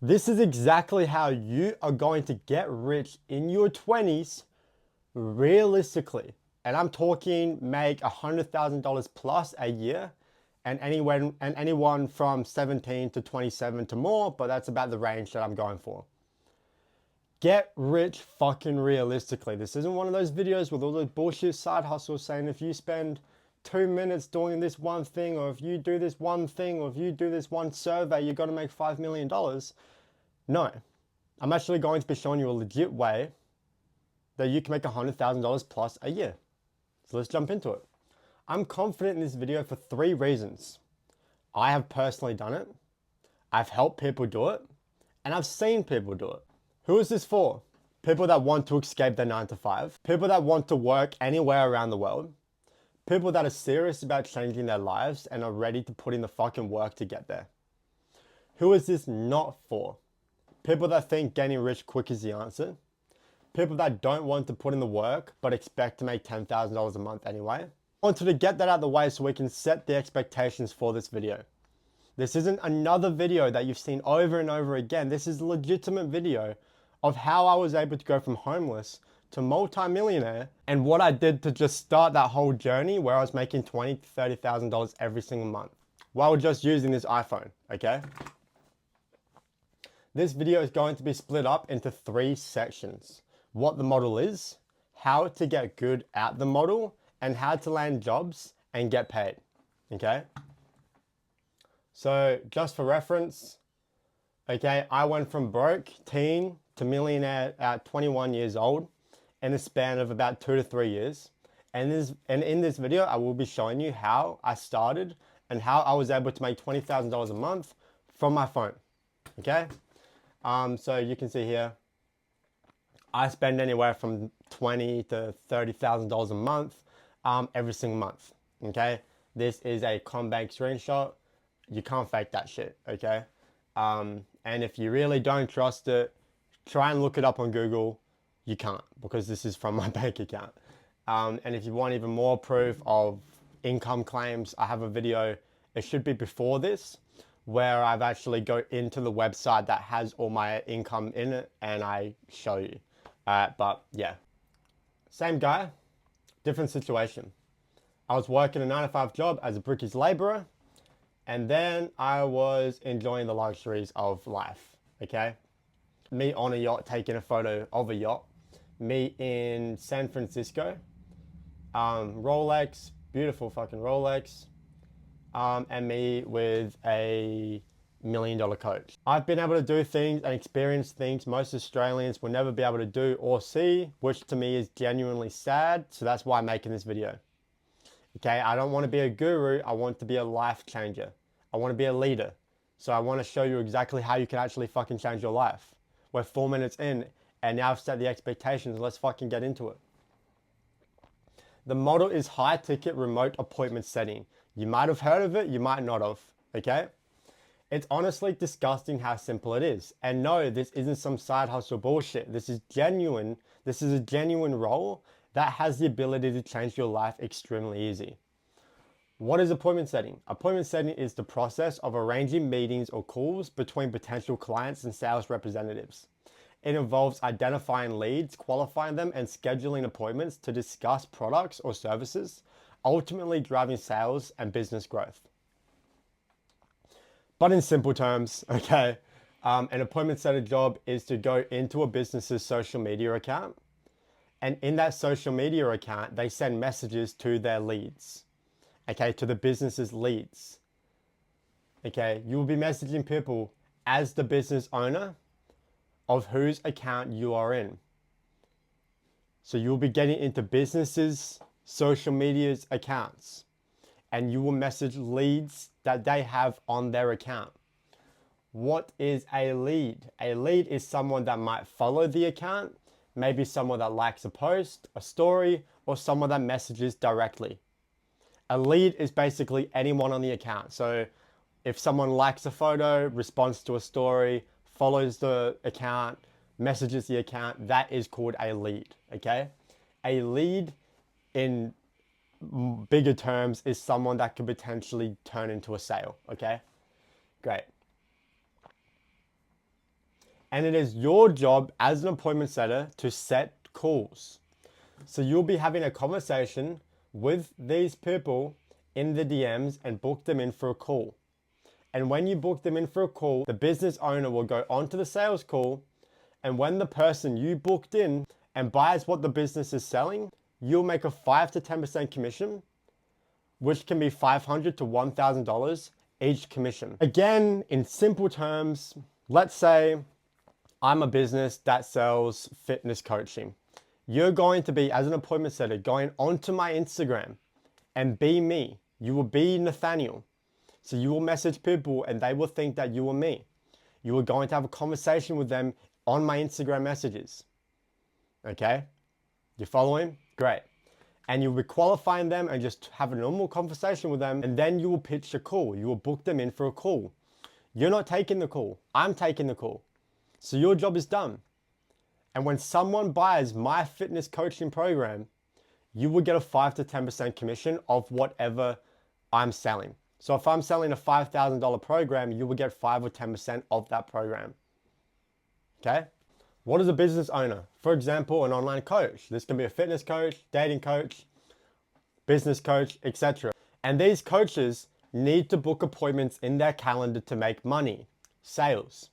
This is exactly how you are going to get rich in your 20s realistically. And I'm talking make $100,000 plus a year and anyone from 17 to 27 to more, but that's about the range that I'm going for. Get rich fucking realistically. This isn't one of those videos with all those bullshit side hustles saying if you spend 2 minutes doing this one thing, or if you do this one thing, or if you do this one survey, you're going to make $5 million. No, I'm actually going to be showing you a legit way that you can make $100,000 plus a year. So let's jump into it. I'm confident in this video for 3 reasons. I have personally done it, I've helped people do it, and I've seen people do it. Who is this for? People that want to escape their 9 to 5, people that want to work anywhere around the world, people that are serious about changing their lives and are ready to put in the fucking work to get there. Who is this not for? People that think getting rich quick is the answer. People that don't want to put in the work but expect to make $10,000 a month anyway. I wanted to get that out of the way so we can set the expectations for this video. This isn't another video that you've seen over and over again. This is a legitimate video of how I was able to go from homeless to multi-millionaire and what I did to just start that whole journey where I was making $20,000 to $30,000 every single month while just using this iPhone, okay? This video is going to be split up into 3 sections. What the model is, how to get good at the model, and how to land jobs and get paid, okay? So just for reference, okay, I went from broke teen to millionaire at 21 years old in a span of about 2 to 3 years. And in this video, I will be showing you how I started and how I was able to make $20,000 a month from my phone, okay? So you can see here, I spend anywhere from $20,000 to $30,000 a month every single month, okay? This is a Combank screenshot. You can't fake that shit, okay? And if you really don't trust it, try and look it up on Google. You can't, because this is from my bank account. And if you want even more proof of income claims, I have a video, it should be before this, where I've actually go into the website that has all my income in it and I show you. But yeah, same guy, different situation. I was working a 9 to 5 job as a brickies laborer, and then I was enjoying the luxuries of life, okay? Me on a yacht, taking a photo of a yacht. Me in San Francisco. Rolex, beautiful fucking Rolex. And me with a $1 million coach. I've been able to do things and experience things most Australians will never be able to do or see, which to me is genuinely sad. So that's why I'm making this video. Okay, I don't want to be a guru. I want to be a life changer. I want to be a leader. So I want to show you exactly how you can actually fucking change your life. We're 4 minutes in and now I've set the expectations. Let's fucking get into it. The model is high ticket remote appointment setting. You might have heard of it, you might not have, okay? It's honestly disgusting how simple it is. And no, this isn't some side hustle bullshit. This is genuine. This is a genuine role that has the ability to change your life extremely easy. What is appointment setting? Appointment setting is the process of arranging meetings or calls between potential clients and sales representatives. It involves identifying leads, qualifying them, and scheduling appointments to discuss products or services, ultimately driving sales and business growth. But in simple terms, okay, an appointment setter job is to go into a business's social media account, and in that social media account, they send messages to their leads, okay, to the business's leads. Okay, you will be messaging people as the business owner of whose account you are in. So you'll be getting into businesses' social media's accounts, and you will message leads that they have on their account. What is a lead? A lead is someone that might follow the account, maybe someone that likes a post, a story, or someone that messages directly. A lead is basically anyone on the account. So if someone likes a photo, responds to a story, follows the account, messages the account, that is called a lead, okay? A lead in bigger terms is someone that could potentially turn into a sale, okay? Great. And it is your job as an appointment setter to set calls. So you'll be having a conversation with these people in the DMs and book them in for a call. And when you book them in for a call, the business owner will go onto the sales call. And when the person you booked in and buys what the business is selling, you'll make a 5 to 10% commission, which can be $500 to $1,000 each commission. Again, in simple terms, let's say I'm a business that sells fitness coaching. You're going to be, as an appointment setter, going onto my Instagram and be me. You will be Nathaniel. So you will message people and they will think that you are me. You are going to have a conversation with them on my Instagram messages. Okay? You following? Great. And you'll be qualifying them and just have a normal conversation with them. And then you will pitch a call. You will book them in for a call. You're not taking the call. I'm taking the call. So your job is done. And when someone buys my fitness coaching program, you will get a 5 to 10% commission of whatever I'm selling. So if I'm selling a $5,000 program, you will get 5 or 10% of that program. Okay? What is a business owner? For example, an online coach. This can be a fitness coach, dating coach, business coach, etc. And these coaches need to book appointments in their calendar to make money, sales.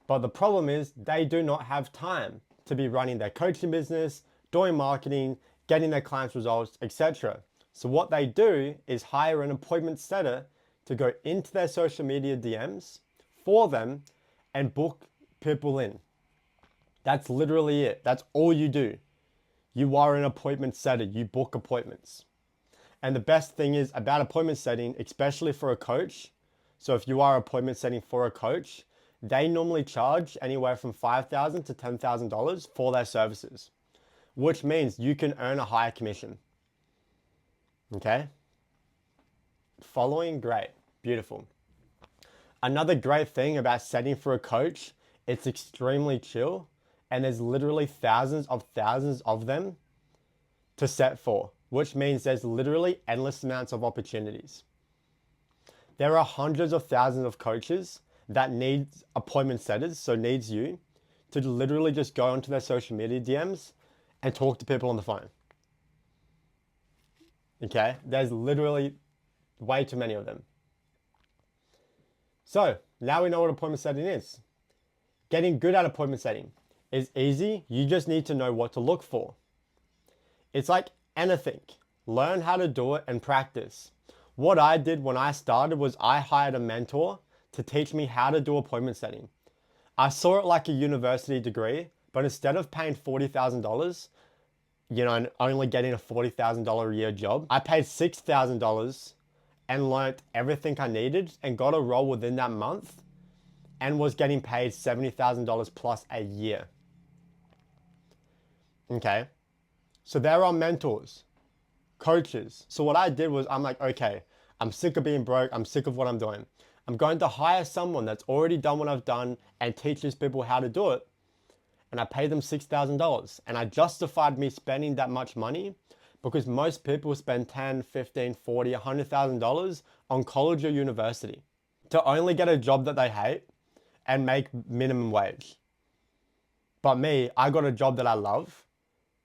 But the problem is they do not have time to be running their coaching business, doing marketing, getting their clients results, etc. So what they do is hire an appointment setter to go into their social media DMs for them and book people in. That's literally it. That's all you do. You are an appointment setter. You book appointments. And the best thing is about appointment setting, especially for a coach. So if you are appointment setting for a coach, they normally charge anywhere from $5,000 to $10,000 for their services, which means you can earn a higher commission. Okay? Following? Great. Beautiful. Another great thing about setting for a coach, it's extremely chill and there's literally thousands of them to set for, which means there's literally endless amounts of opportunities. There are hundreds of thousands of coaches that need appointment setters, so needs you, to literally just go onto their social media DMs and talk to people on the phone. Okay? There's literally way too many of them. So now we know what appointment setting is. Getting good at appointment setting is easy. You just need to know what to look for. It's like anything. Learn how to do it and practice. What I did when I started was I hired a mentor to teach me how to do appointment setting. I saw it like a university degree, but instead of paying $40,000, and only getting a $40,000 a year job, I paid $6,000 and learned everything I needed and got a role within that month and was getting paid $70,000 plus a year. Okay. So there are mentors, coaches. So what I did was I'm like, okay, I'm sick of being broke. I'm sick of what I'm doing. I'm going to hire someone that's already done what I've done and teaches people how to do it. And I paid them $6,000. And I justified me spending that much money because most people spend $10, $15, $40, $100,000 on college or university to only get a job that they hate and make minimum wage. But me, I got a job that I love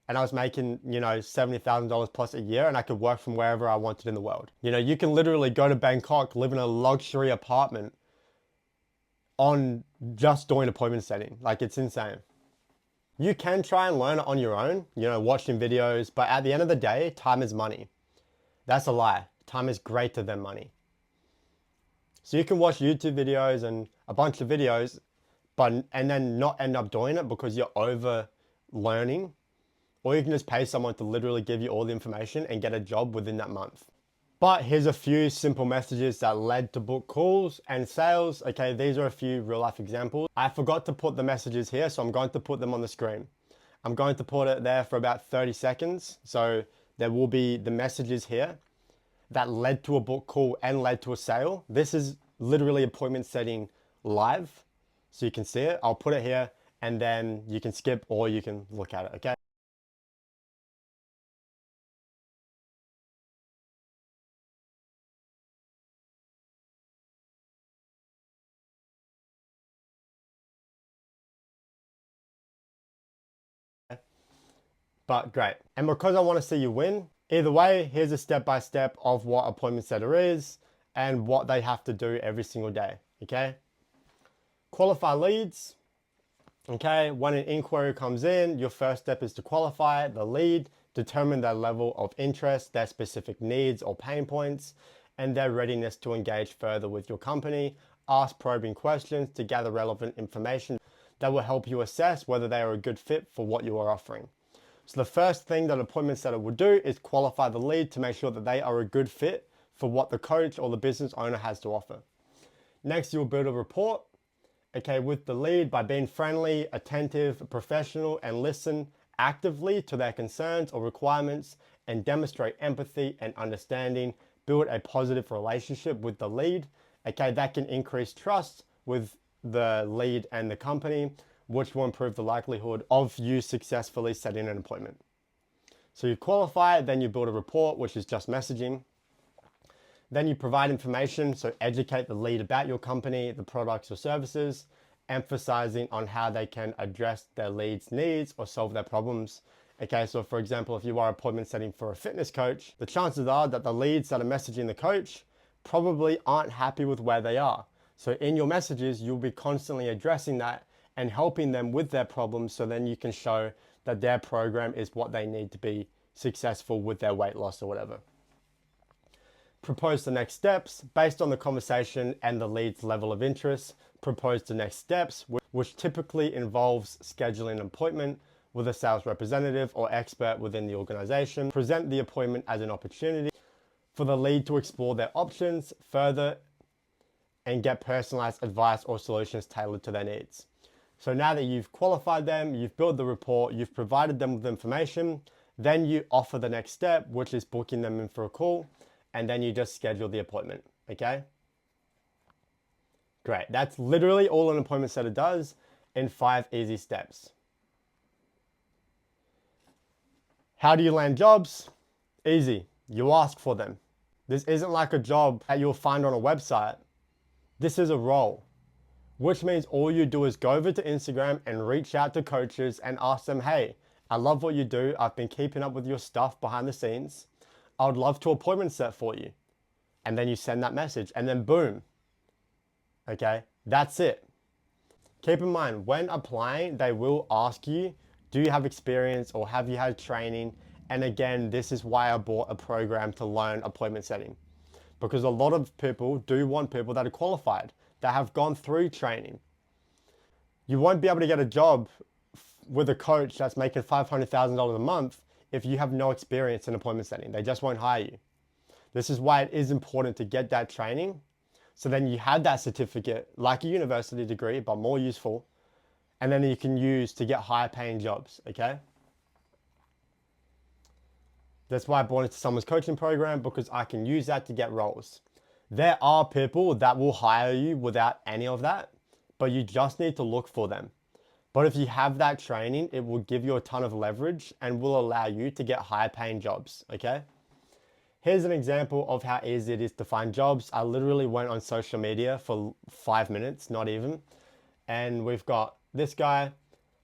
and I was making, $70,000 plus a year and I could work from wherever I wanted in the world. You can literally go to Bangkok, live in a luxury apartment on just doing appointment setting. Like, it's insane. You can try and learn it on your own, watching videos, but at the end of the day, time is money. That's a lie. Time is greater than money. So you can watch YouTube videos and a bunch of videos, and then not end up doing it because you're over learning. Or you can just pay someone to literally give you all the information and get a job within that month. But here's a few simple messages that led to book calls and sales. Okay, these are a few real life examples. I forgot to put the messages here, so I'm going to put them on the screen. I'm going to put it there for about 30 seconds. So there will be the messages here that led to a book call and led to a sale. This is literally appointment setting live. So you can see it. I'll put it here and then you can skip or you can look at it, okay? but great. And because I want to see you win, either way, here's a step-by-step of what appointment setter is and what they have to do every single day, okay? Qualify leads, okay? When an inquiry comes in, your first step is to qualify the lead, determine their level of interest, their specific needs or pain points, and their readiness to engage further with your company. Ask probing questions to gather relevant information that will help you assess whether they are a good fit for what you are offering. So the first thing that an appointment setter will do is qualify the lead to make sure that they are a good fit for what the coach or the business owner has to offer. Next, you'll build a rapport, okay, with the lead by being friendly, attentive, professional, and listen actively to their concerns or requirements and demonstrate empathy and understanding. Build a positive relationship with the lead, okay, that can increase trust with the lead and the company, which will improve the likelihood of you successfully setting an appointment. So you qualify, then you build a report, which is just messaging. Then you provide information, so educate the lead about your company, the products or services, emphasizing on how they can address their lead's needs or solve their problems. Okay, so for example, if you are appointment setting for a fitness coach, the chances are that the leads that are messaging the coach probably aren't happy with where they are. So in your messages, you'll be constantly addressing that and helping them with their problems, so then you can show that their program is what they need to be successful with their weight loss or whatever. Propose the next steps based on the conversation and the lead's level of interest. Propose the next steps, which typically involves scheduling an appointment with a sales representative or expert within the organization. Present the appointment as an opportunity for the lead to explore their options further and get personalized advice or solutions tailored to their needs. So now that you've qualified them, you've built the report, you've provided them with information, then you offer the next step, which is booking them in for a call, and then you just schedule the appointment, okay? Great, that's literally all an appointment setter does in 5 easy steps. How do you land jobs? Easy, you ask for them. This isn't like a job that you'll find on a website. This is a role, which means all you do is go over to Instagram and reach out to coaches and ask them, hey, I love what you do. I've been keeping up with your stuff behind the scenes. I would love to appointment set for you. And then you send that message and then boom. Okay, that's it. Keep in mind, when applying, they will ask you, do you have experience or have you had training? And again, this is why I bought a program to learn appointment setting. Because a lot of people do want people that are qualified, that have gone through training. You won't be able to get a job with a coach that's making $500,000 a month if you have no experience in appointment setting. They just won't hire you. This is why it is important to get that training. So then you have that certificate, like a university degree, but more useful. And then you can use to get higher paying jobs, okay? That's why I bought into someone's coaching program, because I can use that to get roles. There are people that will hire you without any of that, but you just need to look for them. But if you have that training, it will give you a ton of leverage and will allow you to get higher paying jobs, okay? Here's an example of how easy it is to find jobs. I literally went on social media for 5 minutes, not even. And we've got this guy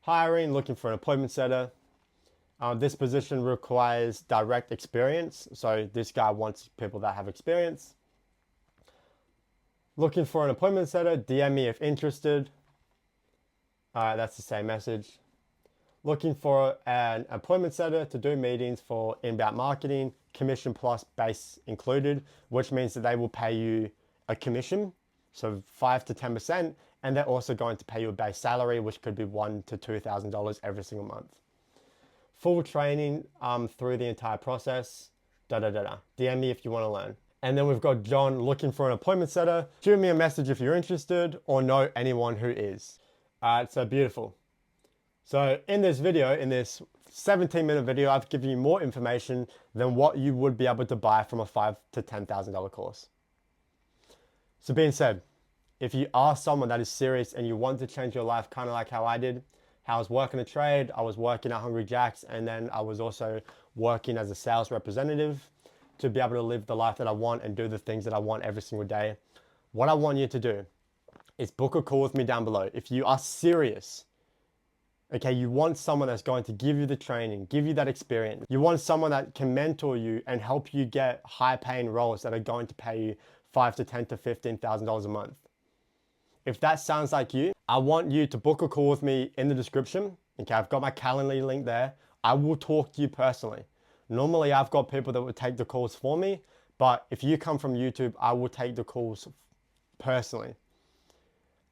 hiring, looking for an appointment setter. This position requires direct experience. So this guy wants people that have experience. Looking for an appointment setter, DM me if interested. That's the same message. Looking for an appointment setter to do meetings for inbound marketing, commission plus base included, which means that they will pay you a commission, so 5 to 10%, and they're also going to pay you a base salary, which could be $1,000 to $2,000 every single month. Full training through the entire process, DM me if you want to learn. And then we've got John looking for an appointment setter. Shoot me a message if you're interested or know anyone who is. So beautiful. So in this video, in this 17-minute video, I've given you more information than what you would be able to buy from a $5,000 to $10,000 course. So being said, if you are someone that is serious and you want to change your life, kind of like how I did, how I was working a trade, I was working at Hungry Jack's, and then I was also working as a sales representative to be able to live the life that I want and do the things that I want every single day. What I want you to do is book a call with me down below. If you are serious Okay, you want someone that's going to give you the training, give you that experience. You want someone that can mentor you and help you get high paying roles that are going to pay you $5 to $10 to $15,000 a month. If that sounds like you, I want you to book a call with me in the description. Okay, I've got my Calendly link there. I will talk to you personally. Normally, I've got people that would take the calls for me, but if you come from YouTube, I will take the calls personally.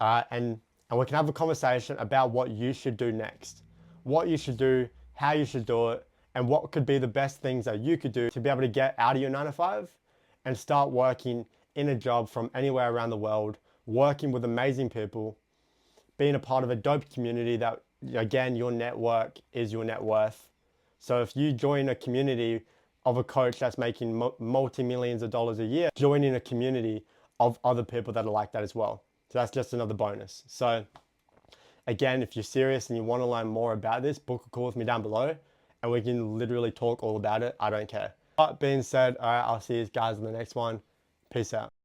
And we can have a conversation about what you should do next, what you should do, how you should do it, and what could be the best things that you could do to be able to get out of your 9 to 5 and start working in a job from anywhere around the world, working with amazing people, being a part of a dope community that, again, your network is your net worth. So if you join a community of a coach that's making multi-millions of dollars a year, joining a community of other people that are like that as well. So that's just another bonus. So again, if you're serious and you want to learn more about this, book a call with me down below and we can literally talk all about it. I don't care. That being said, all right, I'll see you guys in the next one. Peace out.